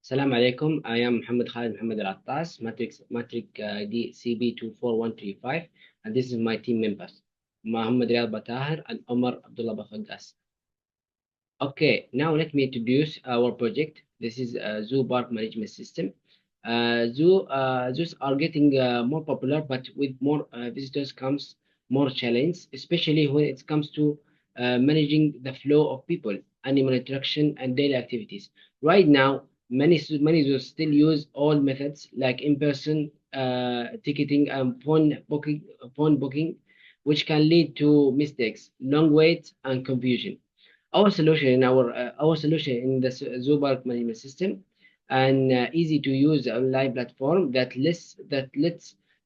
Assalamu alaikum. I am Muhammad Khalid Muhammad Al Attas, Matric ID CB24135, and this is my team members, Muhammad Riyad Batahir and Omar Abdullah Bafagas. Okay, now let me introduce our project. This is a Zoo Park Management System. Zoos are getting more popular, but with more visitors comes more challenge, especially when it comes to managing the flow of people, animal interaction, and daily activities. Right now, many zoos still use old methods like in-person ticketing and phone booking, which can lead to mistakes, long waits, and confusion. Our solution in the Zubark management system, an easy to use online platform that lets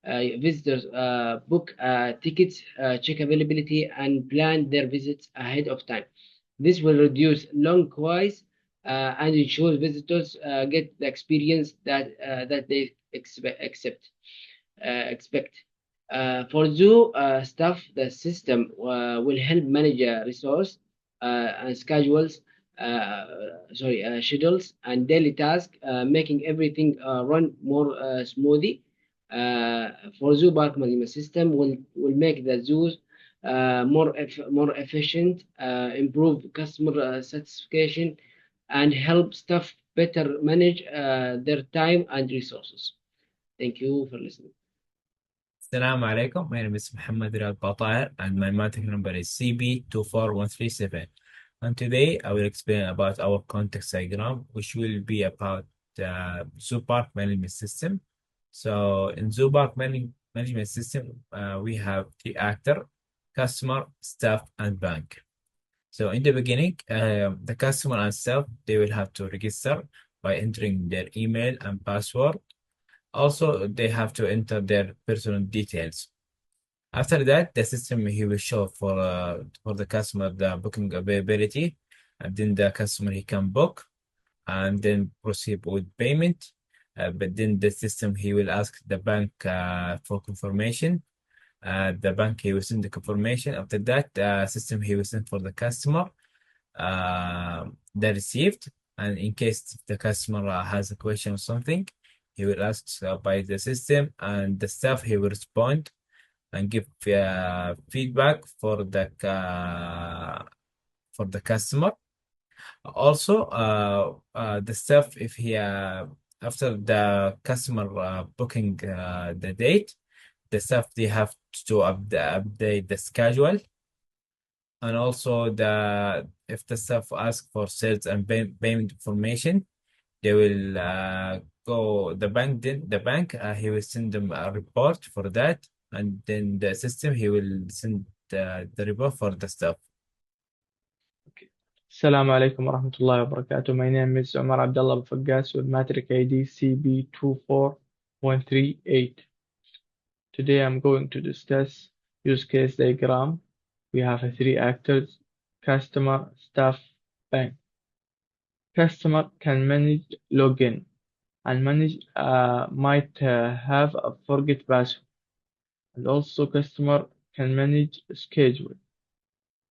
visitors book tickets, check availability, and plan their visits ahead of time. This will reduce long queues and ensure visitors get the experience that they expect. For zoo staff, the system will help manage resource and schedules and daily tasks, making everything run more smoothly. For zoo park management system will make the zoos more efficient, improve customer satisfaction, and help staff better manage their time and resources. Thank you for listening. Assalamu alaikum. My name is Muhammad Riyad Batahir and my matrix number is CB24137. And today I will explain about our context diagram, which will be about Zoo Park Management System. So in Zoo Park Management System, we have the actor, customer, staff, and bank. So in the beginning, the customer and staff, they will have to register by entering their email and password. Also, they have to enter their personal details. After that, the system he will show for the customer the booking availability, and then the customer he can book, and then proceed with payment. But then the system he will ask the bank for confirmation. The bank he will send the confirmation. After that, system he will send for the customer the received, and in case the customer has a question or something, he will ask by the system, and the staff he will respond and give feedback for the customer. Also, the staff, if he after the customer booking the date, the staff they have to update the schedule, and also if the staff ask for sales and payment information, they will go the bank. Then the bank he will send them a report for that, and then the system he will send the report for the staff. Assalamu alaikum wa rahmatullahi wa barakatuh. My name is Omar Abdullah Bafagas with Matric ID CB24138. Today I'm going to discuss use case diagram. We have three actors: customer, staff, bank. Customer can manage login and might have a forget password, and also customer can manage schedule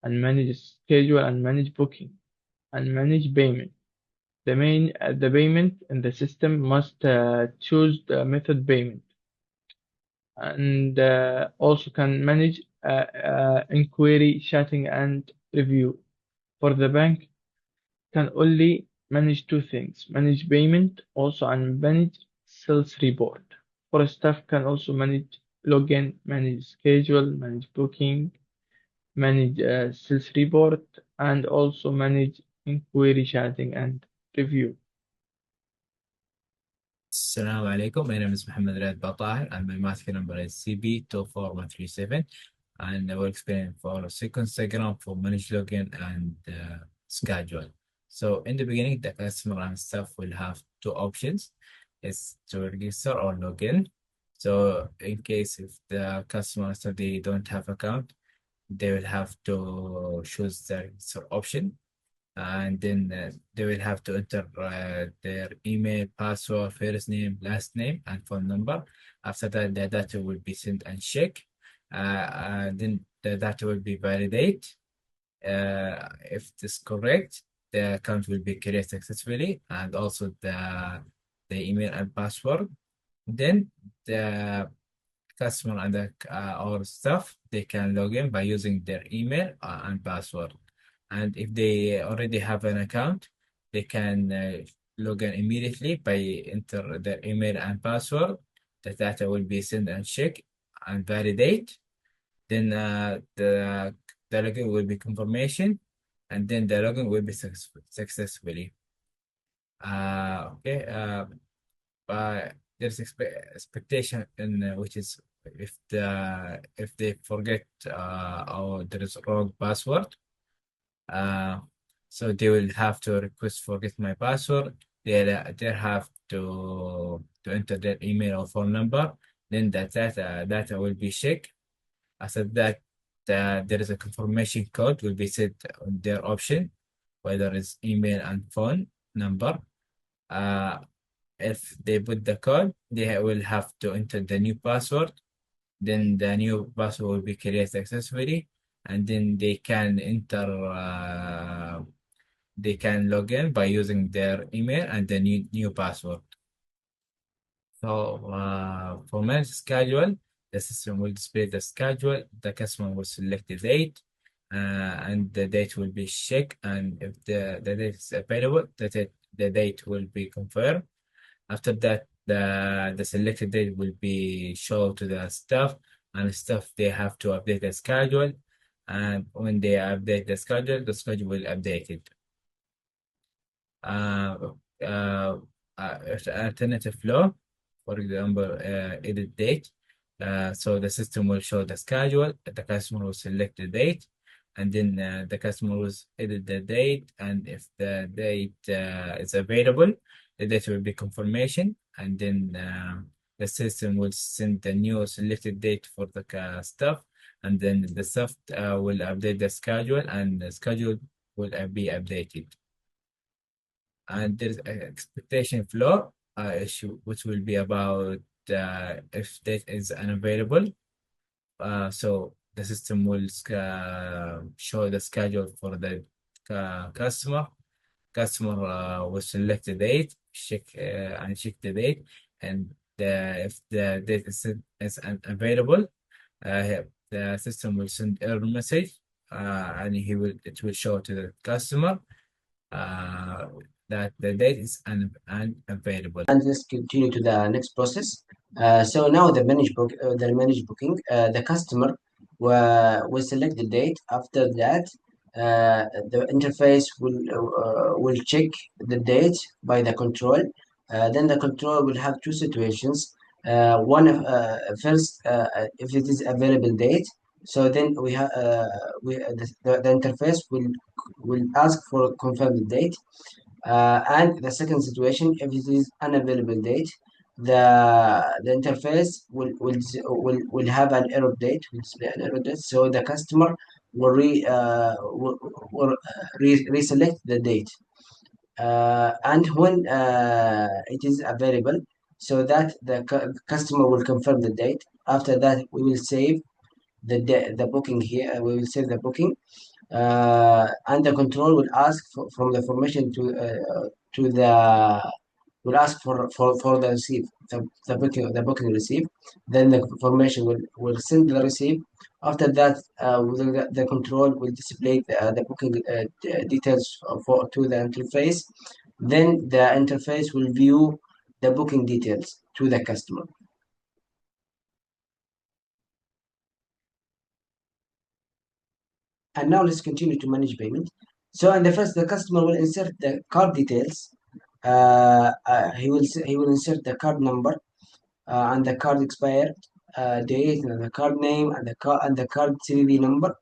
and manage booking and manage payment. The payment in the system must choose the method payment, and also can manage inquiry, chatting, and review. For the bank, can only manage two things: manage payment also and manage sales report. For staff, can also manage login, manage schedule, manage booking, manage sales report, and also manage inquiry, chatting, and review. Assalamu alaikum. My name is Muhammad Riyad Batahir and my math number is CB24137, and I will explain for sequence diagram for manage login and schedule. So in the beginning, the customer and staff will have two options: is to register or login. So in case if the customer so they don't have account, they will have to choose the register option, and then they will have to enter their email, password, first name, last name, and phone number. After that, the data will be sent and checked. And then the data will be validated. If it is correct, the account will be created successfully, and also the email and password. Then the customer and our staff, they can log in by using their email and password. And if they already have an account, they can log in immediately by enter their email and password. The data will be sent and checked and validate. Then the login will be confirmation, and then the login will be successfully. Okay. There's expectation in which is if they forget or there is wrong password, so they will have to request forget my password. They have to enter their email or phone number. Then that data will be checked. After that, there is a confirmation code will be set on their option, whether it's email and phone number. If they put the code, they will have to enter the new password. Then the new password will be created successfully, and then they can they can log in by using their email and the new password. So for manage schedule, the system will display the schedule. The customer will select the date, and the date will be checked. And if the date is available, the date will be confirmed. After that, the selected date will be shown to the staff, and the staff, they have to update the schedule. And when they update the schedule will update it. Alternative flow, for example, edit date. So the system will show the schedule, the customer will select the date, and then the customer will edit the date. And if the date is available, the date will be confirmation, and then the system will send the new selected date for the staff, and then the staff will update the schedule, and the schedule will be updated. And there's an expectation flow issue, which will be about if date is unavailable. So the system will show the schedule for the customer. Customer will select the date, check the date, and if the date is unavailable, the system will send error message, and it will show to the customer that the date is unavailable. And let's continue to the next process. So now the manage booking, the customer will select the date. After that, the interface will check the date by the control. Then the control will have two situations. One first, if it is available date. So then the interface will ask for confirm the date. And the second situation, if it is unavailable date, the interface will have an error date, will display an error date. So the customer will reselect the date, and when it is available, so that the customer will confirm the date. After that, we will save the booking here. We will save the booking. And the control will ask from the formation to the will ask for the receipt, the booking receipt. Then the formation will send the receipt. After that, the control will display the booking details to the interface. Then the interface will view the booking details to the customer. And now let's continue to manage payment. So in the first, the customer will insert the card details. He will insert the card number and the card expired date, and the card name, and the card CVV number.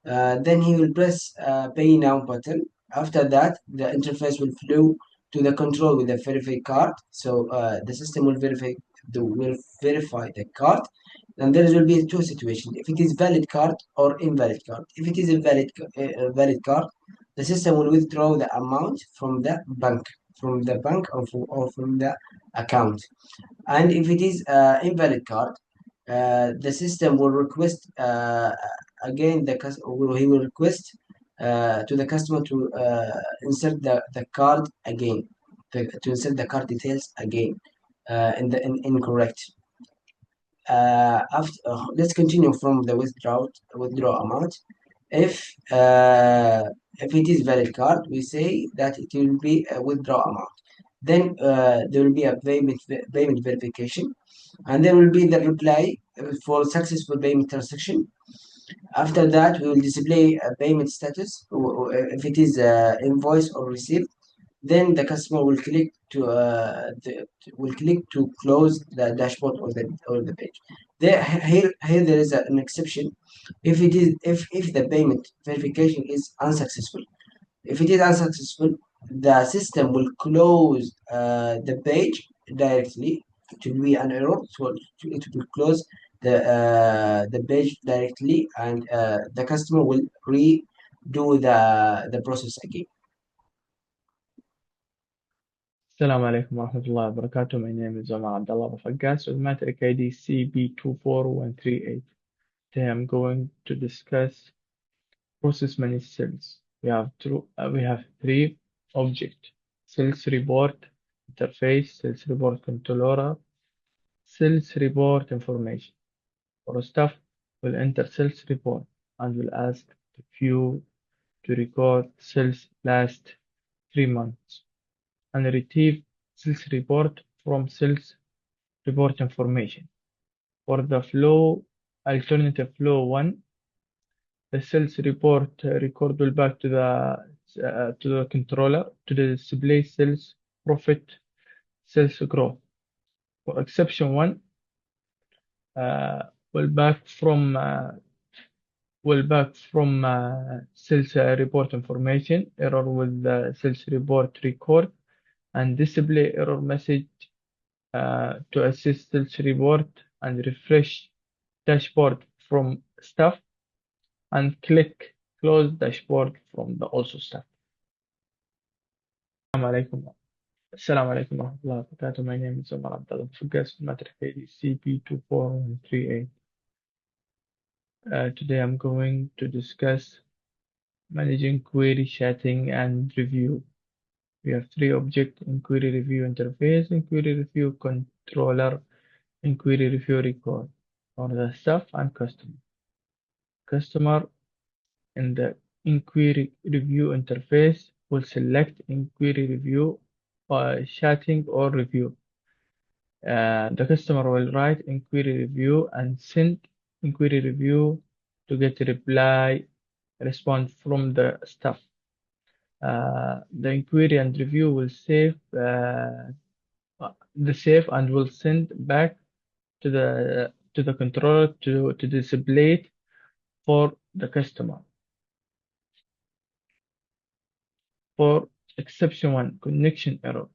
Then he will press Pay Now button. After that, the interface will flow to the control with the verify card. So the system will verify the card. And there will be two situations: if it is valid card or invalid card. If it is a valid card, the system will withdraw the amount from the bank, or from the account. And if it is invalid card, the system will request again he will request to the customer to insert the card again, to insert the card details again in incorrect. Let's continue from the withdraw amount. If it is valid card, we say that it will be a withdraw amount. Then there will be a payment verification, and there will be the reply for successful payment transaction. After that, we will display a payment status if it is invoice or receipt. Then the customer will click to close the dashboard or the page. Here there is an exception. If the payment verification is unsuccessful. If it is unsuccessful, the system will close the page directly. It will be an error, so it will close the page directly, and the customer will redo the process again. Assalamu alaikum warahmatullahi wabarakatuh. My name is Omar Abdullah Bafaggas with Matric ID CB24138. Today I'm going to discuss process managed cells. We have three objects: sales report interface, sales report controller, sales report information. For staff, we'll enter sales report and will ask the view to record sales last 3 months and retrieve sales report from sales report information. For the flow, alternative flow 1, the sales report record will back to the controller to display sales profit, sales growth. For exception 1, will back from sales report information, error with the sales report record, and display error message to assist sales report and refresh dashboard from staff, and click close dashboard from the also staff. Assalamu alaikum warahmatullahi wabarakatuh. My name is Omar Abdullah Bafaggas with Matric ID CB24138. Today I'm going to discuss managing query, chatting, and review. We have three objects: inquiry review interface, inquiry review controller, inquiry review record for the staff and customer. Customer in the inquiry review interface will select inquiry review, chatting, or review. The customer will write inquiry review and send inquiry review to get a response from the staff. The inquiry and review will save and will send back to the controller to display it for the customer. For exception 1, connection error.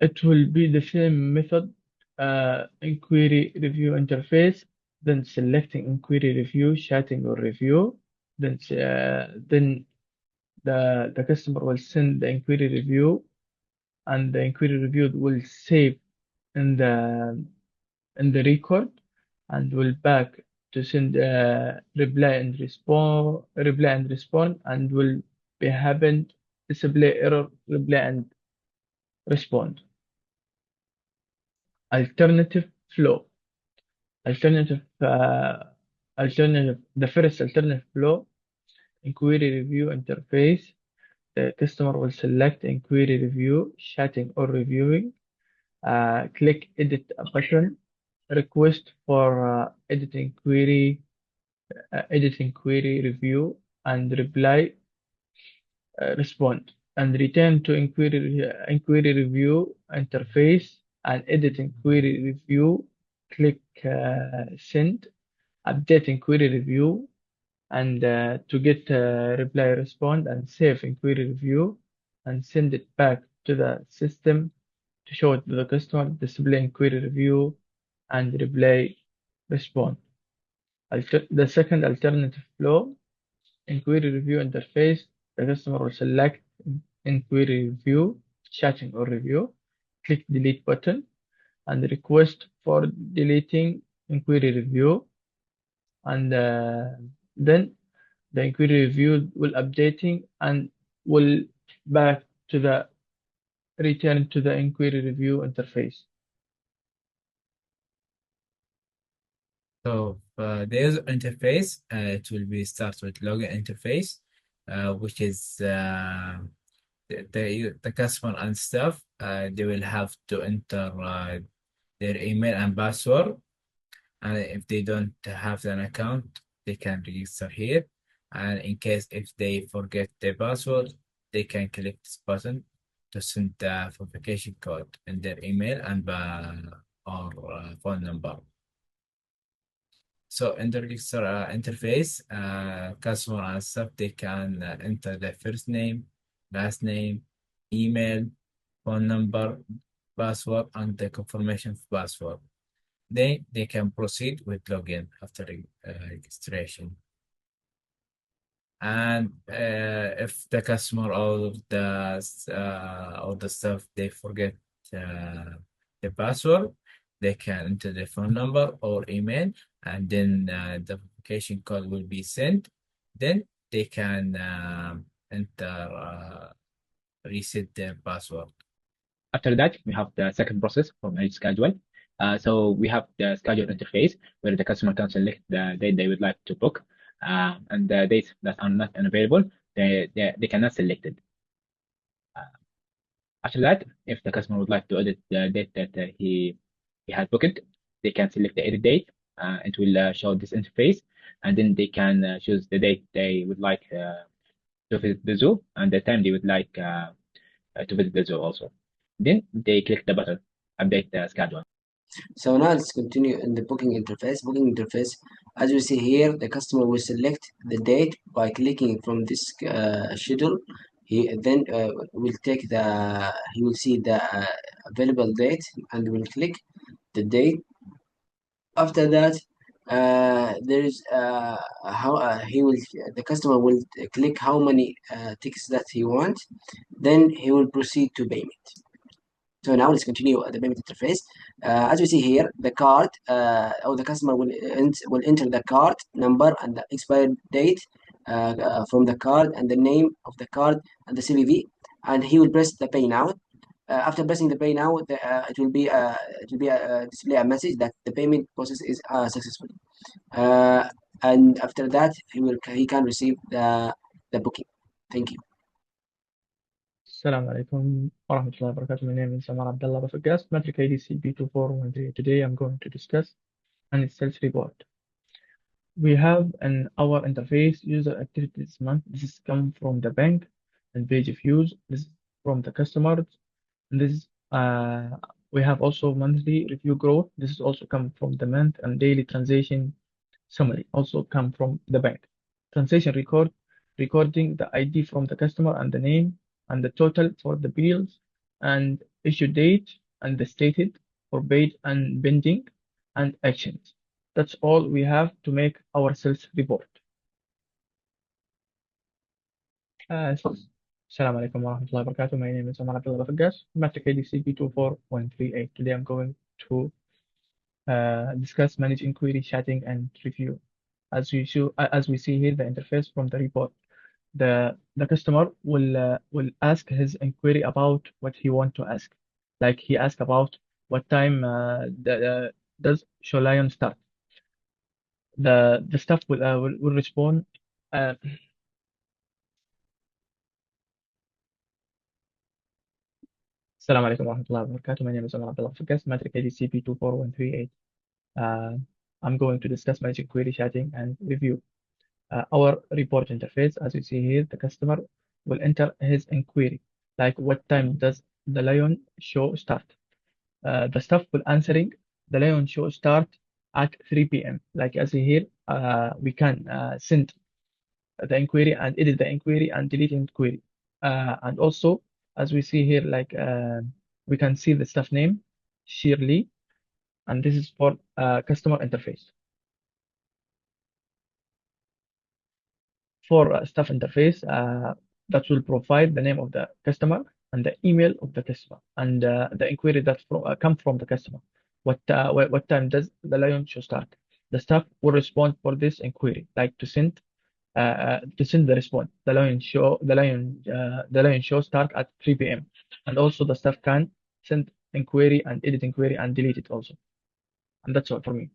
It will be the same method, inquiry review interface, then selecting inquiry review, chatting, or review. Then the customer will send the inquiry review, and the inquiry review will save in the record, and will back to send reply and respond, and will be happen display error reply and respond. Alternative flow. The first alternative flow, inquiry review interface. The customer will select inquiry review, chatting, or reviewing. Click edit button, request for edit inquiry review, and reply respond, and return to inquiry review interface and edit inquiry review. Click send, update inquiry review, and to get reply respond, and save inquiry review and send it back to the system to show it to the customer, display inquiry review and reply respond. The second alternative flow, inquiry review interface. The customer will select inquiry review, chatting, or review. Click delete button and request for deleting inquiry review, and then the inquiry reviewed will updating and will back to the return to the inquiry review interface. So the user interface, it will be start with login interface, which is the customer and staff. They will have to enter their email and password, and if they don't have an account, they can register here. And in case if they forget their password, they can click this button to send the verification code in their email and or phone number. So in the register interface, customer and staff, they can enter their first name, last name, email, phone number, password, and the confirmation of password. Then they can proceed with login after registration. And if the customer or the staff they forget the password, they can enter the phone number or email, and then the verification code will be sent. Then they can reset their password. After that, we have the second process from Edge Schedule. So we have the schedule interface where the customer can select the date they would like to book, and the dates that are not unavailable, they cannot select it. After that, if the customer would like to edit the date that he had booked, they can select the edit date. It will show this interface, and then they can choose the date they would like to visit the zoo and the time they would like to visit the zoo also. Then they click the button, update the schedule. So now let's continue in the booking interface. Booking interface, as you see here, the customer will select the date by clicking from this schedule. He then will take he will see the available date and will click the date. After that, there is the customer will click how many tickets that he wants. Then he will proceed to payment. So now let's continue the payment interface. As we see here, the card or the customer will enter the card number and the expired date from the card and the name of the card and the CVV, and he will press the pay now. After pressing the pay now, it will display a message that the payment process is successful, and after that he can receive the booking. Thank you. Assalamu alaikum wa rahmatullahi wa barakatuh. My name is Amar Abdullah Bafagas, Matric ID CB2413. Today I'm going to discuss an sales report. We have in our interface user activity this month. This is come from the bank and page views. This is from the customers. And this we have also monthly review growth. This is also come from the month, and daily transaction summary also come from the bank. Transaction recording the ID from the customer and the name and the total for the bills and issue date and the stated for paid and pending and actions. That's all we have to make our sales report. Assalamu alaikum wa rahmatullahi wa barakatuh. My name is Omar Abdullah Bafagas, Matric ID CB2413. Today I'm going to discuss manage inquiry, chatting, and review. As we see here, the interface from the report. The customer will ask his inquiry about what he want to ask. Like he asked about what time does Show Lion start. The staff will respond. Assalamu alaikum wa rahmatullahi wa barakatuh. My name is Omar Abdullah Bafagas, Matric ID CB24138. I'm going to discuss managing query, chatting, and review. Our report interface, as you see here, the customer will enter his inquiry, like what time does the Lion show start. The staff will answering the Lion show start at 3 p.m. Like as you here, we can send the inquiry and edit the inquiry and delete inquiry. And also, as we see here, like we can see the staff name, Shirley, and this is for customer interface. For staff interface, that will provide the name of the customer and the email of the customer and the inquiry that come from the customer. What time does the Lion show start? The staff will respond for this inquiry, like to send to send the response. The Lion show start at 3 p.m. and also the staff can send inquiry and edit inquiry and delete it also. And that's all for me.